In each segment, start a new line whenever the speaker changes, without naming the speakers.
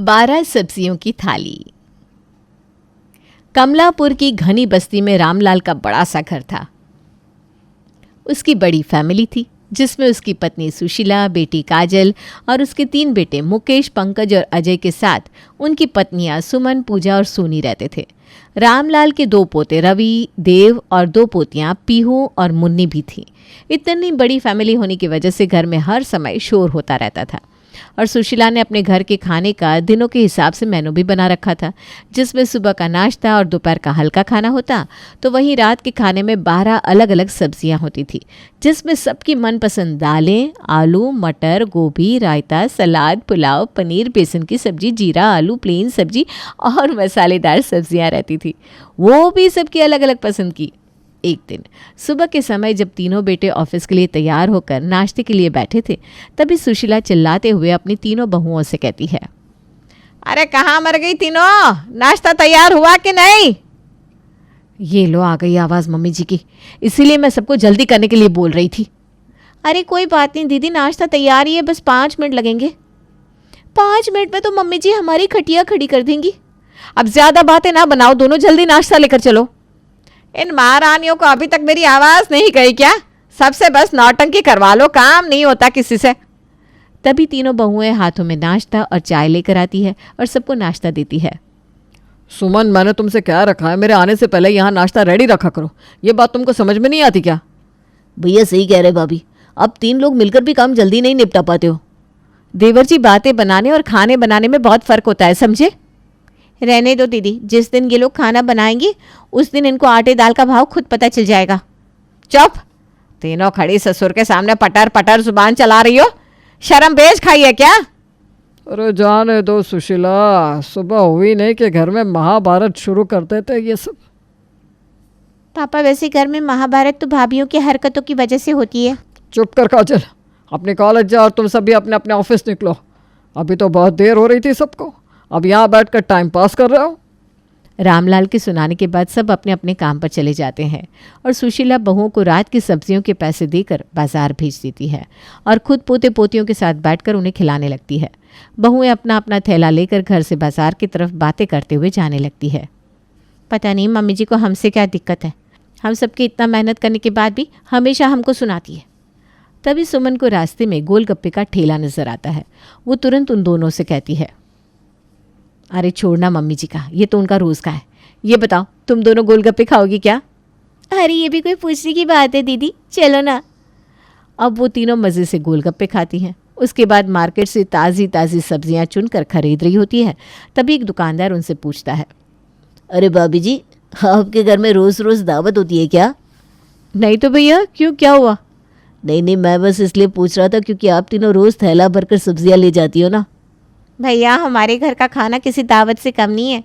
12 सब्जियों की थाली। कमलापुर की घनी बस्ती में रामलाल का बड़ा सा घर था। उसकी बड़ी फैमिली थी जिसमें उसकी पत्नी सुशीला, बेटी काजल और उसके 3 बेटे मुकेश, पंकज और अजय के साथ उनकी पत्नियां सुमन, पूजा और सोनी रहते थे। रामलाल के 2 पोते रवि, देव और 2 पोतियां पीहू और मुन्नी भी थीं। इतनी बड़ी फैमिली होने की वजह से घर में हर समय शोर होता रहता था और सुशीला ने अपने घर के खाने का दिनों के हिसाब से मेनू भी बना रखा था, जिसमें सुबह का नाश्ता और दोपहर का हल्का खाना होता, तो वहीं रात के खाने में 12 अलग अलग सब्जियां होती थी, जिसमें सबकी मनपसंद दालें, आलू, मटर, गोभी, रायता, सलाद, पुलाव, पनीर, बेसन की सब्जी, जीरा आलू, प्लेन सब्जी और मसालेदार सब्जियां रहती थी। वो भी सबकी अलग अलग पसंद की। एक दिन सुबह के समय जब तीनों बेटे ऑफिस के लिए तैयार होकर नाश्ते के लिए बैठे थे, तभी सुशीला चिल्लाते हुए अपनी तीनों बहुओं से कहती है, अरे कहाँ मर गई तीनों, नाश्ता तैयार हुआ कि नहीं? ये लो आ गई आवाज़ मम्मी जी की, इसीलिए मैं सबको जल्दी करने के लिए बोल रही थी। अरे कोई बात नहीं दीदी, नाश्ता तैयार ही है, बस 5 मिनट लगेंगे। 5 मिनट में तो मम्मी जी हमारी खटिया खड़ी कर देंगी। अब ज़्यादा बातें ना बनाओ, दोनों जल्दी नाश्ता लेकर चलो। इन महारानियों को अभी तक मेरी आवाज़ नहीं गई क्या? सबसे बस नौटंकी करवा लो, काम नहीं होता किसी से। तभी तीनों बहुएं हाथों में नाश्ता और चाय लेकर आती है और सबको नाश्ता देती है।
सुमन, मैंने तुमसे क्या रखा है, मेरे आने से पहले यहाँ नाश्ता रेडी रखा करो। ये बात तुमको समझ में नहीं आती क्या?
भैया सही कह रहे भाभी, अब 3 लोग मिलकर भी काम जल्दी नहीं निपटा पाते हो।
देवर जी, बातें बनाने और खाने बनाने में बहुत फ़र्क होता है, समझे? रहने दो दीदी, जिस दिन ये लोग खाना बनाएंगे उस दिन इनको आटे दाल का भाव खुद पता चल जाएगा। चुप! तीनों खड़ी ससुर के सामने पटर पटर जुबान चला रही हो, शर्म बेच खाई है क्या?
अरे जाने दो सुशीला, सुबह हुई नहीं कि घर में महाभारत शुरू करते थे ये सब।
पापा, वैसे घर में महाभारत तो भाभीयों की हरकतों की वजह से होती है।
चुप कर काजल, अपने कॉलेज जा और तुम सभी अपने अपने ऑफिस निकलो। अभी तो बहुत देर हो रही थी सबको, अब यहाँ बैठकर टाइम पास कर रहे हो।
रामलाल के सुनाने के बाद सब अपने अपने काम पर चले जाते हैं और सुशीला बहुओं को रात की सब्जियों के पैसे देकर बाजार भेज देती है और खुद पोते पोतियों के साथ बैठकर उन्हें खिलाने लगती है। बहुएं अपना अपना थैला लेकर घर से बाजार की तरफ बातें करते हुए जाने लगती है। पता नहीं मम्मी जी को हमसे क्या दिक्कत है, हम सबके इतना मेहनत करने के बाद भी हमेशा हमको सुनाती है। तभी सुमन को रास्ते में गोलगप्पे का ठेला नजर आता है। वो तुरंत उन दोनों से कहती है, अरे छोड़ना मम्मी जी का, ये तो उनका रोज़ का है। ये बताओ, तुम दोनों गोलगप्पे खाओगी क्या? अरे ये भी कोई पूछने की बात है दीदी, चलो ना। अब वो तीनों मज़े से गोलगप्पे खाती हैं। उसके बाद मार्केट से ताज़ी ताज़ी सब्जियां चुनकर खरीद रही होती है। तभी एक दुकानदार उनसे पूछता है,
अरे भाभी जी, आपके घर में रोज़ रोज़ दावत होती है क्या?
नहीं तो भैया, क्यों, क्या हुआ?
नहीं, मैं बस इसलिए पूछ रहा था क्योंकि आप तीनों रोज़ थैला भरकर सब्जियां ले जाती हो ना।
भैया, हमारे घर का खाना किसी दावत से कम नहीं है।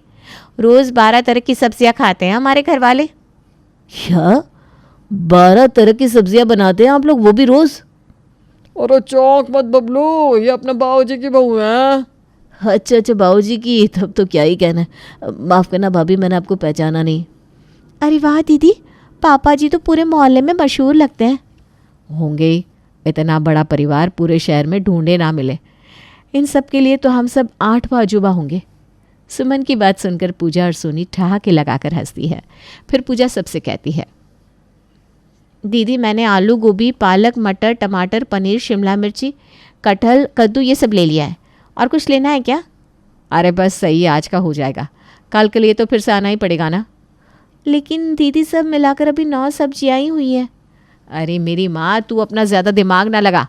रोज़ 12 तरह की सब्जियां खाते हैं हमारे घर वाले।
क्या 12 तरह की सब्जियां बनाते हैं आप लोग, वो भी रोज़?
अरे चौंक मत बबलू, ये अपने बाबूजी की बहू है।
अच्छा बाबूजी की, तब तो क्या ही कहना है। माफ़ करना भाभी, मैंने आपको पहचाना नहीं।
अरे वाह दीदी, पापा जी तो पूरे मोहल्ले में मशहूर लगते हैं।
होंगे,
इतना बड़ा परिवार पूरे शहर में ढूंढे ना मिले। इन सब के लिए तो हम सब 8वां अजूबा होंगे। सुमन की बात सुनकर पूजा और सोनी ठहाके लगाकर हंसती है। फिर पूजा सबसे कहती है, दीदी मैंने आलू, गोभी, पालक, मटर, टमाटर, पनीर, शिमला मिर्ची, कटहल, कद्दू ये सब ले लिया है। और कुछ लेना है क्या? अरे बस सही, आज का हो जाएगा, कल के लिए तो फिर से आना ही पड़ेगा ना। लेकिन दीदी सब मिलाकर अभी 9 सब्जियाँ ही हुई हैं। अरे मेरी माँ, तू अपना ज़्यादा दिमाग ना लगा,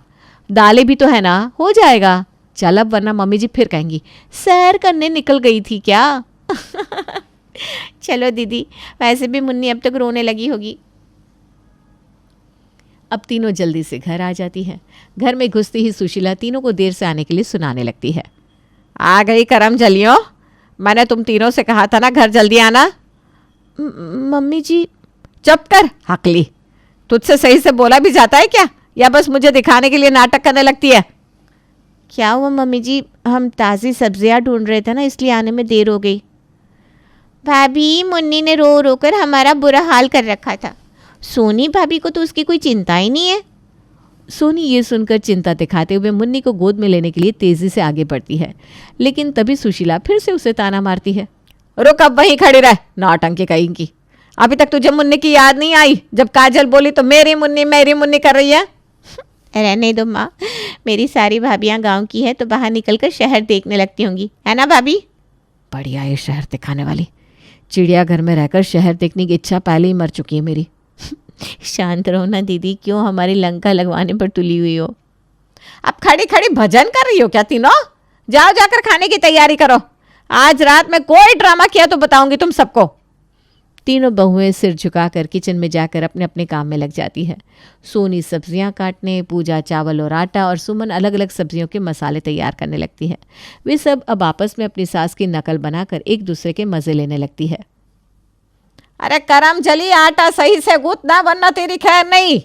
दालें भी तो है ना, हो जाएगा। चल अब, वरना मम्मी जी फिर कहेंगी सैर करने निकल गई थी क्या। चलो दीदी, वैसे भी मुन्नी अब तक रोने लगी होगी। अब तीनों जल्दी से घर आ जाती हैं। घर में घुसती ही सुशीला तीनों को देर से आने के लिए सुनाने लगती है। आ गई करम जलियों, मैंने तुम तीनों से कहा था ना घर जल्दी आना। मम्मी जी। चुप कर हकली, तुझसे सही से बोला भी जाता है क्या, या बस मुझे दिखाने के लिए नाटक करने लगती है? क्या हुआ मम्मी जी, हम ताज़ी सब्जियां ढूंढ रहे थे ना, इसलिए आने में देर हो गई। भाभी, मुन्नी ने रो रो कर हमारा बुरा हाल कर रखा था। सोनी भाभी को तो उसकी कोई चिंता ही नहीं है। सोनी ये सुनकर चिंता दिखाते हुए मुन्नी को गोद में लेने के लिए तेजी से आगे बढ़ती है, लेकिन तभी सुशीला फिर से उसे ताना मारती है।
रुक, अब वहीं खड़ी रह, नौटंकी कहीं की। अभी तक तुझे मुन्नी की याद नहीं आई? जब काजल बोली तो मेरी मुन्नी कर रही है।
रहने दो माँ, मेरी सारी भाभियाँ गांव की है तो बाहर निकलकर शहर देखने लगती होंगी, है ना भाभी?
बढ़िया ये शहर दिखाने वाली, चिड़ियाघर में रहकर शहर देखने की इच्छा पहले ही मर चुकी है मेरी।
शांत रहो ना दीदी, क्यों हमारी लंका लगवाने पर तुली हुई हो?
अब खड़ी खड़ी भजन कर रही हो क्या तीनों? जाओ जाकर खाने की तैयारी करो। आज रात में कोई ड्रामा किया तो बताऊंगी तुम सबको।
तीनों बहुएं सिर झुकाकर किचन में जाकर अपने अपने काम में लग जाती है। सोनी सब्जियां काटने, पूजा चावल और आटा और सुमन अलग अलग सब्जियों के मसाले तैयार करने लगती है। वे सब अब आपस में अपनी सास की नकल बनाकर एक दूसरे के मजे लेने लगती है।
अरे करम जली, आटा सही से गूंथना वरना तेरी खैर नहीं।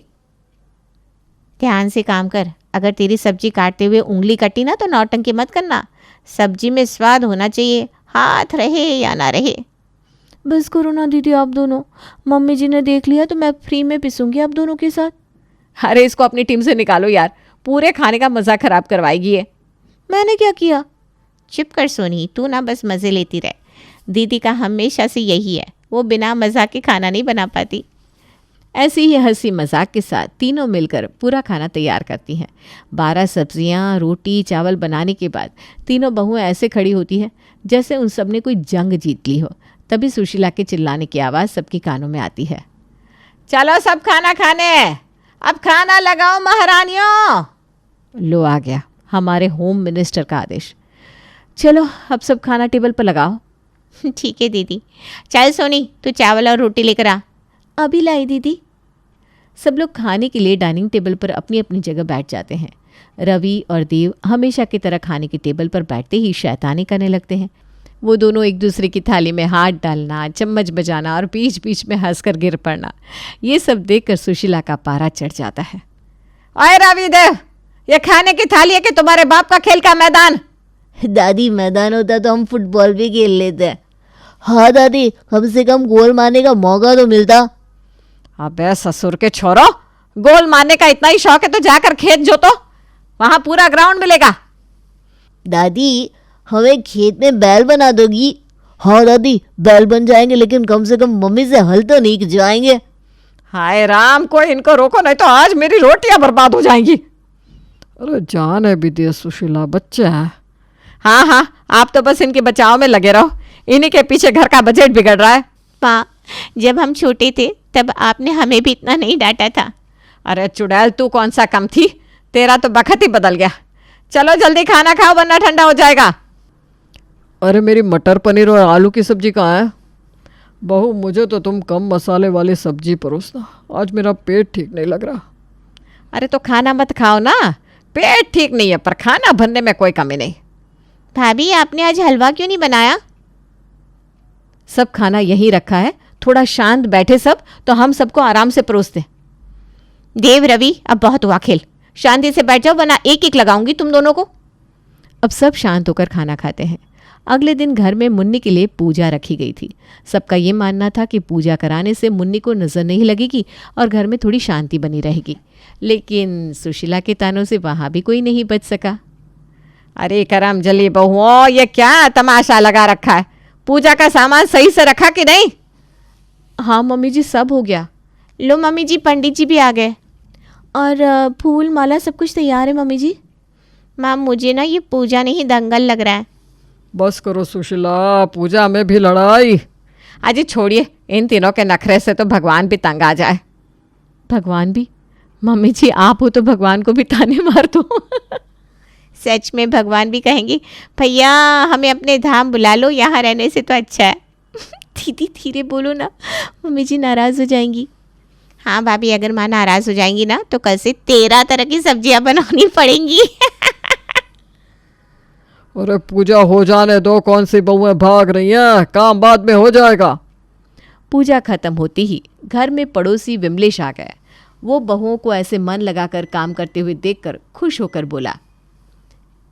ध्यान से काम कर, अगर तेरी सब्जी काटते हुए उंगली कटी ना तो नौटंकी मत करना। सब्जी में स्वाद होना चाहिए, हाथ रहे या ना रहे।
बस करो ना दीदी आप दोनों, मम्मी जी ने देख लिया तो मैं फ्री में पिसूंगी आप दोनों के साथ।
अरे इसको अपनी टीम से निकालो यार, पूरे खाने का मजा खराब करवाएगी ये।
मैंने क्या किया?
चुप कर सोनी, तू ना बस मज़े लेती रह। दीदी का हमेशा से यही है, वो बिना मजाक के खाना नहीं बना पाती।
ऐसी ही हंसी मजाक के साथ तीनों मिलकर पूरा खाना तैयार करती हैं। 12 सब्जियां, रोटी, चावल बनाने के बाद तीनों बहुएं ऐसे खड़ी होती हैं जैसे उन सब ने कोई जंग जीत ली हो। तभी सुशीला के चिल्लाने की आवाज़ सबके कानों में आती है।
चलो सब खाना खाने, अब खाना लगाओ महारानियों।
लो आ गया हमारे होम मिनिस्टर का आदेश। चलो अब सब खाना टेबल पर लगाओ।
ठीक है दीदी। चल सोनी, तू चावल और रोटी लेकर आ।
अभी लाई दीदी। सब लोग खाने के लिए डाइनिंग टेबल पर अपनी अपनी जगह बैठ जाते हैं। रवि और देव हमेशा की तरह खाने की टेबल पर बैठते ही शैतानी करने लगते हैं। वो दोनों एक दूसरे की थाली में हाथ डालना, चम्मच बजाना और बीच बीच में हंसकर गिर पड़ना, ये सब देखकर सुशीला का पारा चढ़ जाता है।
ओए रवि देव, ये खाने की थाली है कि तुम्हारे बाप का खेल का मैदान?
दादी मैदान होता तो हम फुटबॉल भी खेल लेते। हाँ दादी, कम से कम गोल मारने का मौका तो मिलता।
अबे ससुर के छोरो, गोल मारने का इतना ही शौक है तो जाकर खेत जोतो, वहां पूरा ग्राउंड मिलेगा।
दादी हमें खेत में बैल बना दोगी? हाँ दादी, बैल बन जाएंगे, लेकिन कम से कम मम्मी से हल तो नहीं खिंचवाएंगे।
हाय राम, कोई इनको रोको नहीं तो आज मेरी रोटियां बर्बाद हो जाएंगी।
अरे जान है विदेश सुशीला, बच्चे हैं।
हाँ हाँ, आप तो बस इनके बचाव में लगे रहो, इन्हीं के पीछे घर का बजट बिगड़ रहा है।
माँ, जब हम छोटे थे तब आपने हमें भी इतना नहीं डांटा था।
अरे चुड़ैल, तू कौन सा कम थी, तेरा तो बखत ही बदल गया। चलो जल्दी खाना खाओ वरना ठंडा हो जाएगा।
अरे मेरी मटर पनीर और आलू की सब्जी कहाँ है? बहू, मुझे तो तुम कम मसाले वाली सब्जी परोसना, आज मेरा पेट ठीक नहीं लग रहा।
अरे तो खाना मत खाओ ना, पेट ठीक नहीं है पर खाना भरने में कोई कमी नहीं।
भाभी आपने आज हलवा क्यों नहीं बनाया?
सब खाना यहीं रखा है, थोड़ा शांत बैठे सब तो हम सबको आराम से परोसते।
देव रवि, अब बहुत हुआ खेल, शांति से बैठ जाओ वरना एक एक लगाऊंगी तुम दोनों को।
अब सब शांत होकर खाना खाते हैं। अगले दिन घर में मुन्नी के लिए पूजा रखी गई थी। सबका ये मानना था कि पूजा कराने से मुन्नी को नज़र नहीं लगेगी और घर में थोड़ी शांति बनी रहेगी, लेकिन सुशीला के तानों से वहाँ भी कोई नहीं बच सका।
अरे करम जली बहुओं, ये क्या तमाशा लगा रखा है? पूजा का सामान सही से रखा कि नहीं?
हाँ मम्मी जी, सब हो गया।
लो मम्मी जी, पंडित जी भी आ गए।
और फूल माला सब कुछ तैयार है मम्मी जी।
माँ, मुझे ना ये पूजा नहीं दंगल लग रहा है।
बस करो सुशीला, पूजा में भी लड़ाई।
अजी छोड़िए, इन तीनों के नखरे से तो भगवान भी तंग आ जाए।
भगवान भी? मम्मी जी आप हो तो भगवान को भी ताने मार दो।
सच में भगवान भी कहेंगे, भैया हमें अपने धाम बुला लो, यहाँ रहने से तो अच्छा है।
दीदी धीरे बोलो ना, मम्मी जी नाराज़ हो जाएंगी।
हाँ भाभी, अगर माँ नाराज़ हो जाएंगी ना तो कल से 13 तरह की सब्जियाँ बनानी पड़ेंगी।
अरे पूजा हो जाने दो, कौन सी बहुएं भाग रही हैं, काम बाद में हो जाएगा।
पूजा खत्म होती ही घर में पड़ोसी विमलेश आ गया। वो बहुओं को ऐसे मन लगाकर काम करते हुए देखकर खुश होकर बोला,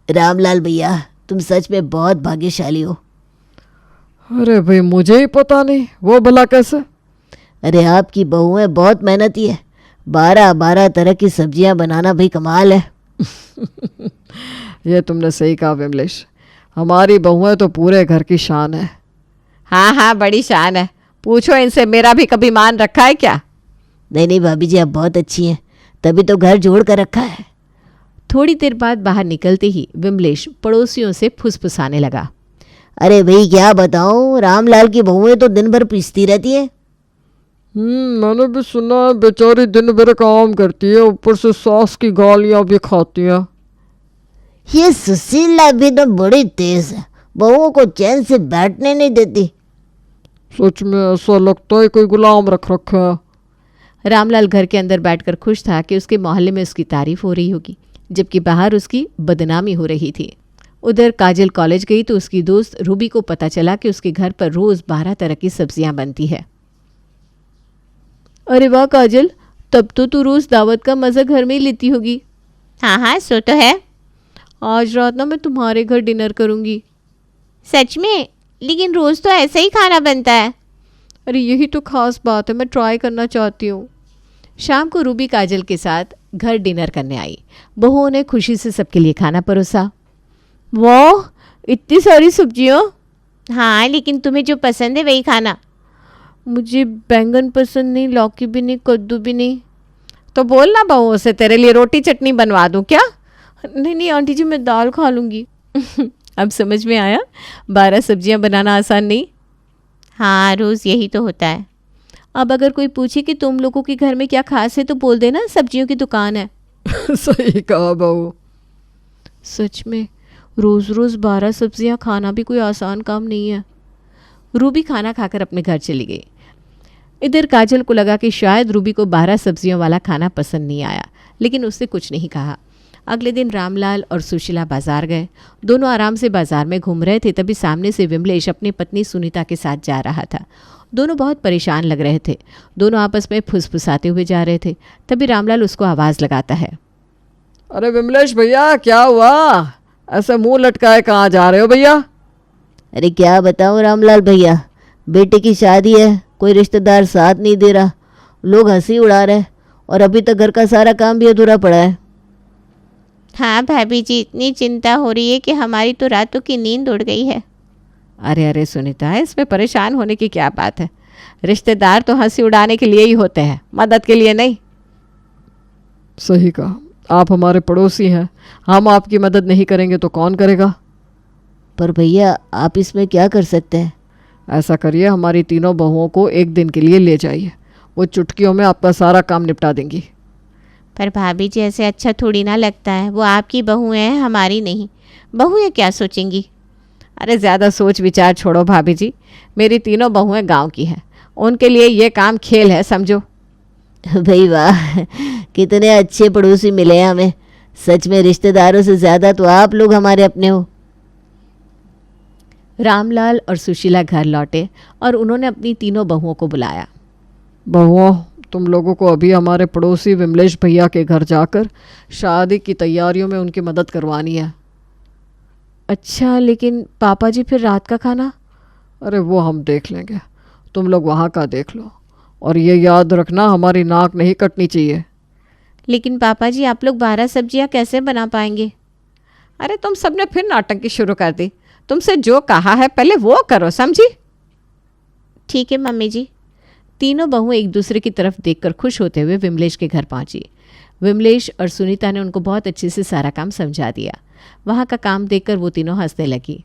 रामलाल भैया, तुम सच में बहुत भाग्यशाली हो।
अरे भाई, मुझे ही पता नहीं, वो भला कैसे?
अरे आपकी बहुएं बहुत मेहनती है,
12 तरह की सब्जियां बनाना भाई कमाल है।
ये तुमने सही कहा विमलेश, हमारी बहुएं तो पूरे घर की शान है।
हाँ हाँ, बड़ी शान है। पूछो इनसे, मेरा भी कभी मान रखा है क्या?
नहीं नहीं भाभी जी, आप बहुत अच्छी हैं, तभी तो घर जोड़ कर रखा है।
थोड़ी देर बाद बाहर निकलते ही विमलेश पड़ोसियों से फुसफुसाने लगा।
अरे भाई क्या बताऊं, रामलाल की बहुएं तो दिन भर पीसती रहती हैं।
मैंने भी सुना है, बेचारी दिन भर काम करती है, ऊपर से सास की गालियां भी खाती है।
ये सुशीला भी तो बड़ी तेज है, बहुओं को चैन से बैठने नहीं देती।
सच में ऐसा लगता है कोई गुलाम रख रखा है।
रामलाल घर के अंदर बैठकर खुश था कि उसके मोहल्ले में उसकी तारीफ हो रही होगी, जबकि बाहर उसकी बदनामी हो रही थी। उधर काजल कॉलेज गई तो उसकी दोस्त रूबी को पता चला कि उसके घर पर रोज 12 तरह की सब्जियां बनती है। अरे वाह काजल, तब तो तू रोज दावत का मजा घर में ही लेती होगी।
हाँ हाँ, सो तो है।
आज रात ना मैं तुम्हारे घर डिनर करूंगी।
सच में? लेकिन रोज़ तो ऐसा ही खाना बनता है।
अरे यही तो खास बात है, मैं ट्राई करना चाहती हूँ। शाम को रूबी काजल के साथ घर डिनर करने आई। बहुओं ने खुशी से सबके लिए खाना परोसा। वाह, इतनी सारी सब्जियाँ।
हाँ, लेकिन तुम्हें जो पसंद है वही खाना।
मुझे बैंगन पसंद नहीं, लौकी भी नहीं, कद्दू भी नहीं। तो बोल ना बहुओं से, तेरे लिए रोटी चटनी बनवा दूँ क्या? नहीं नहीं आंटी जी, मैं दाल खा लूँगी। अब समझ में आया, 12 सब्जियाँ बनाना आसान नहीं।
हाँ, रोज़ यही तो होता है।
अब अगर कोई पूछे कि तुम लोगों के घर में क्या खास है तो बोल देना सब्जियों की दुकान है।
सही कहा बहू।
सच में रोज़ रोज़ 12 सब्जियां खाना भी कोई आसान काम नहीं है। रूबी खाना खाकर अपने घर चली गई। इधर काजल को लगा कि शायद रूबी को 12 सब्जियों वाला खाना पसंद नहीं आया, लेकिन उसने कुछ नहीं कहा। अगले दिन रामलाल और सुशीला बाजार गए। दोनों आराम से बाजार में घूम रहे थे, तभी सामने से विमलेश अपनी पत्नी सुनीता के साथ जा रहा था। दोनों बहुत परेशान लग रहे थे। दोनों आपस में फुसफुसाते हुए जा रहे थे। तभी रामलाल उसको आवाज़ लगाता है।
अरे विमलेश भैया, क्या हुआ? ऐसे मुंह लटकाए कहाँ जा रहे हो भैया?
अरे क्या बताऊं रामलाल भैया, बेटे की शादी है, कोई रिश्तेदार साथ नहीं दे रहा, लोग हंसी उड़ा रहे और अभी तक घर का सारा काम भी अधूरा पड़ा है।
हाँ भाभी जी, इतनी चिंता हो रही है कि हमारी तो रातों की नींद उड़ गई है।
अरे अरे सुनीता, इसमें परेशान होने की क्या बात है? रिश्तेदार तो हंसी उड़ाने के लिए ही होते हैं, मदद के लिए नहीं।
सही कहा, आप हमारे पड़ोसी हैं, हम आपकी मदद नहीं करेंगे तो कौन करेगा?
पर भैया आप इसमें क्या कर सकते हैं?
ऐसा करिए, हमारी तीनों बहुओं को एक दिन के लिए ले जाइए, वो चुटकियों में आपका सारा काम निपटा देंगी।
पर भाभी जी, ऐसे अच्छा थोड़ी ना लगता है। वो आपकी बहू हैं, हमारी नहीं। बहुएं क्या सोचेंगी?
अरे ज़्यादा सोच विचार छोड़ो भाभी जी, मेरी तीनों बहुएं गांव की हैं, उनके लिए ये काम खेल है समझो।
भाई वाह, कितने अच्छे पड़ोसी मिले हैं हमें। सच में रिश्तेदारों से ज़्यादा तो आप लोग हमारे अपने हो।
रामलाल और सुशीला घर लौटे और उन्होंने अपनी तीनों बहुओं को बुलाया।
बहुओं, तुम लोगों को अभी हमारे पड़ोसी विमलेश भैया के घर जाकर शादी की तैयारियों में उनकी मदद करवानी है।
अच्छा, लेकिन पापा जी फिर रात का खाना?
अरे वो हम देख लेंगे, तुम लोग वहाँ का देख लो, और ये याद रखना हमारी नाक नहीं कटनी चाहिए।
लेकिन पापा जी, आप लोग 12 सब्जियां कैसे बना पाएंगे?
अरे तुम सबने फिर नौटंकी शुरू कर दी। तुमसे जो कहा है पहले वो करो, समझी?
ठीक है मम्मी जी।
तीनों बहुएं एक दूसरे की तरफ देखकर खुश होते हुए विमलेश के घर पहुंची। विमलेश और सुनीता ने उनको बहुत अच्छे से सारा काम समझा दिया। वहाँ का काम देखकर वो तीनों हंसने लगी।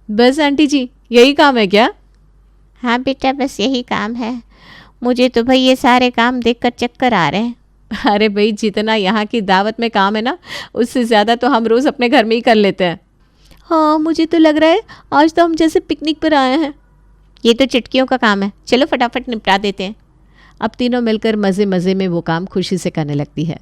बस आंटी जी, यही काम है क्या?
हाँ बेटा, बस यही काम है। मुझे तो भाई ये सारे काम देखकर चक्कर आ रहे हैं।
अरे भाई, जितना यहाँ की दावत में काम है ना, उससे ज़्यादा तो हम रोज़ अपने घर में ही कर लेते हैं। हाँ, मुझे तो लग रहा है आज तो हम जैसे पिकनिक पर आए हैं।
ये तो चिटकियों का काम है, चलो फटाफट निपटा देते हैं।
अब तीनों मिलकर मज़े मज़े में वो काम खुशी से करने लगती है।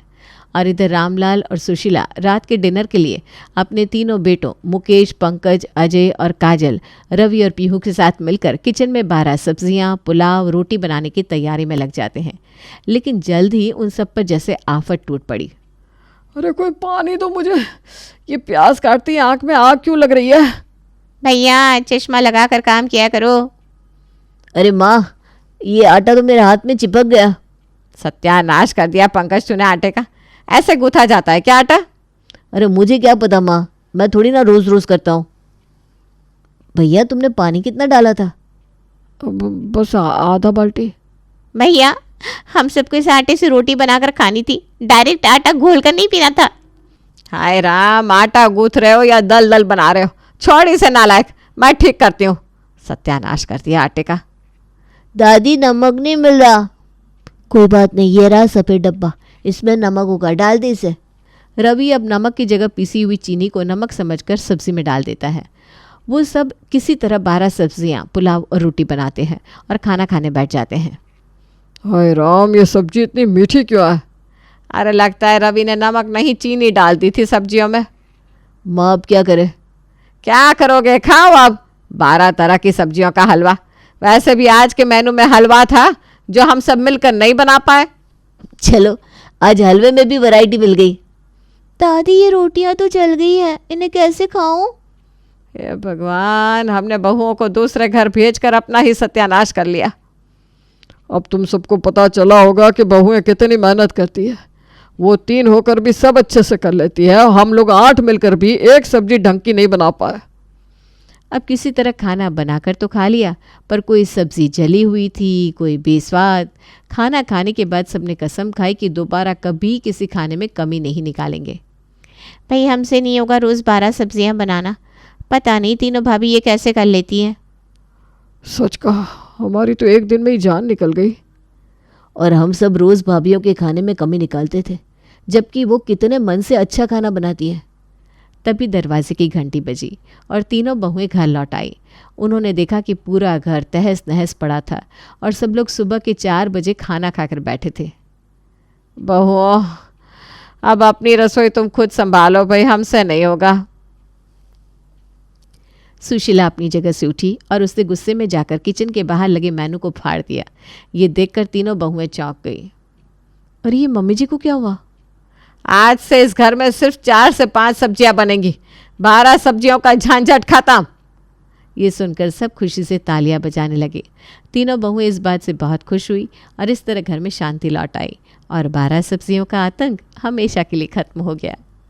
और इधर रामलाल और सुशीला रात के डिनर के लिए अपने तीनों बेटों मुकेश, पंकज, अजय और काजल, रवि और पीहू के साथ मिलकर किचन में 12 सब्जियां, पुलाव, रोटी बनाने की तैयारी में लग जाते हैं। लेकिन जल्द ही उन सब पर जैसे आफत टूट पड़ी।
अरे कोई पानी दो मुझे, ये प्यास काटती है, आँख में आग क्यों लग रही है?
भैया, चश्मा लगा कर काम किया करो।
अरे माँ, ये आटा तो मेरे हाथ में चिपक गया।
सत्यानाश कर दिया पंकज तूने आटे का। ऐसे गूथा जाता है क्या आटा?
अरे मुझे क्या पता माँ, मैं थोड़ी ना रोज़ रोज़ करता हूँ। भैया तुमने पानी कितना डाला था?
बस आधा बाल्टी।
भैया हम सबको इस आटे से रोटी बनाकर खानी थी, डायरेक्ट आटा घोल कर नहीं पीना था।
हाय राम, आटा गूथ रहे हो या दल दल बना रहे हो? छोड़ इसे नालायक, मैं ठीक करती हूँ। सत्यानाश कर दिया आटे का।
दादी नमक नहीं मिल रहा। कोई बात नहीं, ये रहा सफ़ेद डब्बा, इसमें नमक होगा, डाल दे इसे।
रवि अब नमक की जगह पिसी हुई चीनी को नमक समझकर सब्जी में डाल देता है। वो सब किसी तरह 12 सब्जियां, पुलाव और रोटी बनाते हैं और खाना खाने बैठ जाते हैं।
हाय राम, ये सब्जी इतनी मीठी क्यों है?
अरे लगता है रवि ने नमक नहीं चीनी डाल दी थी सब्जियों में।
माँ अब क्या करे?
क्या करोगे, खाओ अब 12 तरह की सब्जियों का हलवा। वैसे भी आज के मेनू में हलवा था जो हम सब मिलकर नहीं बना पाए।
चलो आज हलवे में भी वैरायटी मिल गई। दादी ये रोटियां तो जल गई हैं, इन्हें कैसे खाऊं?
हे भगवान, हमने बहुओं को दूसरे घर भेजकर अपना ही सत्यानाश कर लिया।
अब तुम सबको पता चला होगा कि बहुएं कितनी मेहनत करती है। वो 3 होकर भी सब अच्छे से कर लेती है और हम लोग 8 मिलकर भी एक सब्जी ढंग की नहीं बना पाए।
अब किसी तरह खाना बनाकर तो खा लिया, पर कोई सब्जी जली हुई थी, कोई बेस्वाद। खाना खाने के बाद सबने कसम खाई कि दोबारा कभी किसी खाने में कमी नहीं निकालेंगे।
भाई हमसे नहीं होगा रोज़ 12 सब्जियां बनाना। पता नहीं तीनों भाभी ये कैसे कर लेती हैं।
सच कहा, हमारी तो एक दिन में ही जान निकल गई।
और हम सब रोज़ भाभीयों के खाने में कमी निकालते थे, जबकि वो कितने मन से अच्छा खाना बनाती है।
तभी दरवाजे की घंटी बजी और तीनों बहुएं घर लौट आई। उन्होंने देखा कि पूरा घर तहस नहस पड़ा था और सब लोग सुबह के 4 बजे खाना खाकर बैठे थे।
बहुओं, अब अपनी रसोई तुम खुद संभालो भाई, हमसे नहीं होगा।
सुशीला अपनी जगह से उठी और उसने गुस्से में जाकर किचन के बाहर लगे मेनू को फाड़ दिया। ये देखकर तीनों बहुएं चौंक गई। और ये मम्मी जी को क्या हुआ?
आज से इस घर में सिर्फ 4 से 5 सब्जियां बनेंगी। 12 सब्जियों का झंझट खत्म।
ये सुनकर सब खुशी से तालियां बजाने लगे। तीनों बहुएं इस बात से बहुत खुश हुई और इस तरह घर में शांति लौट आई और 12 सब्जियों का आतंक हमेशा के लिए खत्म हो गया।